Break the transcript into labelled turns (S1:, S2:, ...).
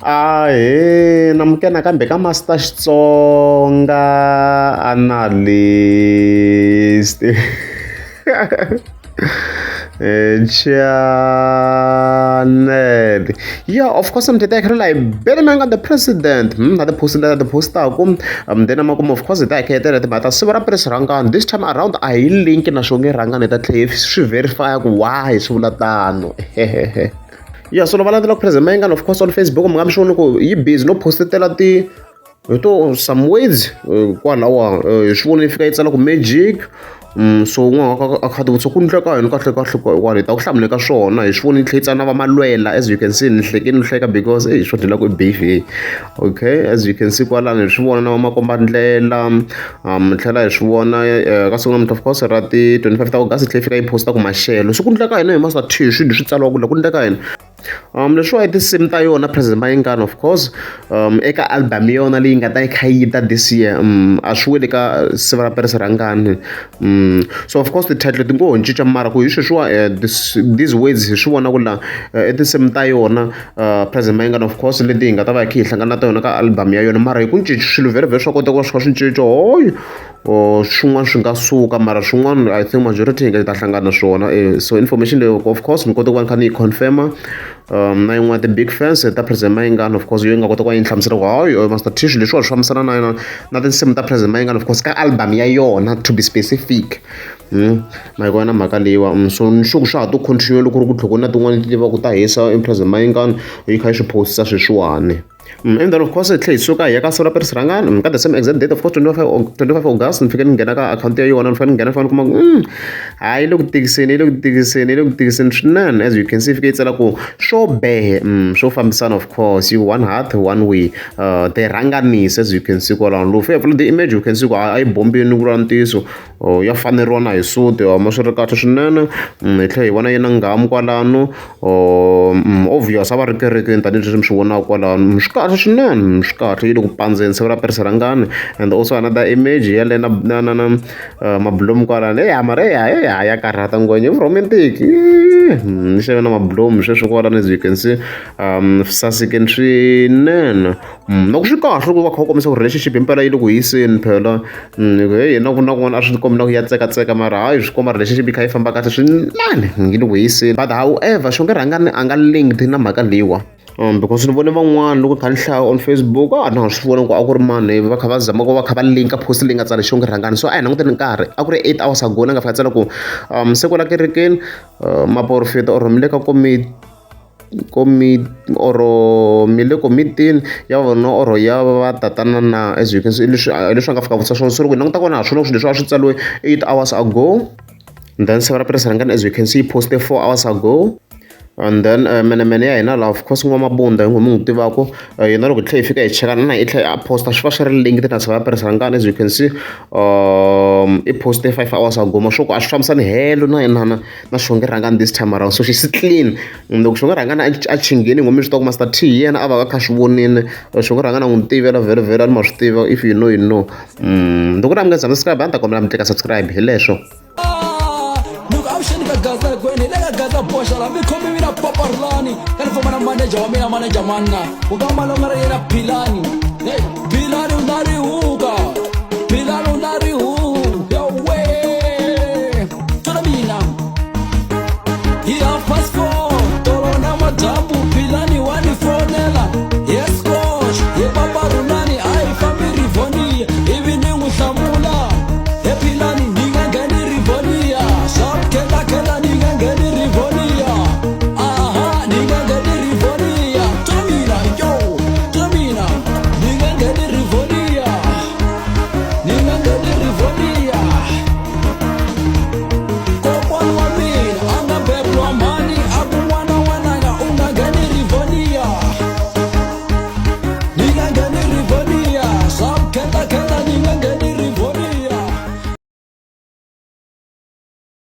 S1: Ahee, namukela nakambe ka Master Xitsonga analyst. Channel. Yeah, of course, I'm taking like better man the president. The post that the post then I'm of course that I can't but I several press rangan. This time around I link na shonge rangan that she verify why so latano. Yeah, so valandela ku president man of course on Facebook I'm sure no yi busy no postetela ti to some words kwalawa swi vona fika yi tsala ku magic so n'wana a khati vutisa ku ndleka yini kahle kwani hi ta ku hlamula ka swona hi swi vona yi tlhe yi tsala na va malwela as you can see ni hleka because swo dlila ku beef okay as you can see kwalani hi swi vona na makomba ndlela mi tlhela hi swi vona ka siku namuntlha of course ra ti 25 ta August yi tlhe fika yi posta ku maxelo so ku ndleka yini hi Master T swi tsariwa ku la ku ndleka yini leswiwa hi tinsimu ta yona president Mayengani of course eka album yona leyi nga ta yi kha yi ta this year a swi weli ka siva ra Peres Rangane so of course ti-title ti ngo ho cinca mara ku hi sweswiwa these words hi swi vona ku la i tinsimu ta yona president Mayengani of course leti hi nga ta va hi kha hi hlangana na ta yona ka album ya yona mara hi ku cinca swilo very swa kota ku va swi kha swi cinca hoyo swin'wana swi nga suka mara swin'wana I think majority hi nga ta hlangana na swona so information leyi of course ni kota ku va ni kha ni yi confirma na yin'wana ti-big fans ta president Mayengani of course yo nga kota ku va yi hlamusela ku hayi Master T leswiwa swi fambisana na tinsimu ta president Mayengani of course ka album ya yona to be specific ma yi vona mhaka leyiwa so ni sure ku swa ha to continue loko ri ku tlhoko na tin'wana ti tiva ku ta hisa president Mayengani yi kha yi swi postisa sweswiwani and then of course tlhe hi suka hi ya ka siku ra Peres Rangane ka the same exact date of course 25 August ni fike ni nghena ka akhawunti ya yona ni fanele ni nghena kuma ku hayi le ku tikiseni swinene as you can see fike yi tsala ku swo behe swo fambisana of course you one heart one way the ranganise as you can see kwalano lo fevula the image you can see ku a yi bombini ku ra ntiso ya faneriwa na hi suti ma swi ri kahle swinene hi tlhe hi vona yena ngamu kwalano obvious a va ri kerekeni tanihileswi mi swi vonaka kwalano swi kahle swinene swi kahle yi le ku pandzeni siku ra Peres Rangane and also another image ya le na mablomu kwalano mara ya karhata ngwenya romantic ni xeve na mablomu sweswo kwalano as you can see sasekeni swinene loko swi kahle ku va kha u kombisa ku relationship himpela yi le ku yiseni phela na kun'wana a swi kombi na ku ya tsekatseka mara hayi swi komba relationship yi kha yi famba kahle swinene yi le ku yiseni but however xonge Rangane a nga linked na mhaka leyiwa because ni vone van'wana loko kha ni hlaya on Facebook na swi vona ku a ku ri mani va kha va zama ku va kha va linka post leyi nga tsala xonge Rangane so a hi languteni nkarhi a ku ri 8 hours ago na nga fika tsala ku se kwala kerekeni maporofeta or mi le ka mi le komitini ya vona or ya va tatana na as you can see leswi nga fika vutisa swona so loko hi languta kona ha swona leswi a swi tsaliwe 8 hours ago and then siku ra Peres Rangane as you can see poste 4 hours ago and then mene ya hina la of course n'wamabunda hi n'wi n'wi tivaka yena loko hi tlhe hi fika hi chekana na hi tlhe a posta swi va swi ri linked na siku ra Peres Rangane as you can see i poste 5 hours ago ma swo ku a swi fambisani helo na xonge Rangane this time around so she's clean loko xonge Rangane a chingeni ngome swi tiva ku Master T yena a va ka kha swi vonile xonge Rangane a n'wi tivela very ma swi tiva if you know you know loko na mi nga subscribe a ni ta kombela mi teka subscribe hi leswo
S2: gaza kweni lega gaza posha la mi khomi mina paparlani kana foma na manager wa mina manager manna u ka malonga yena philani hey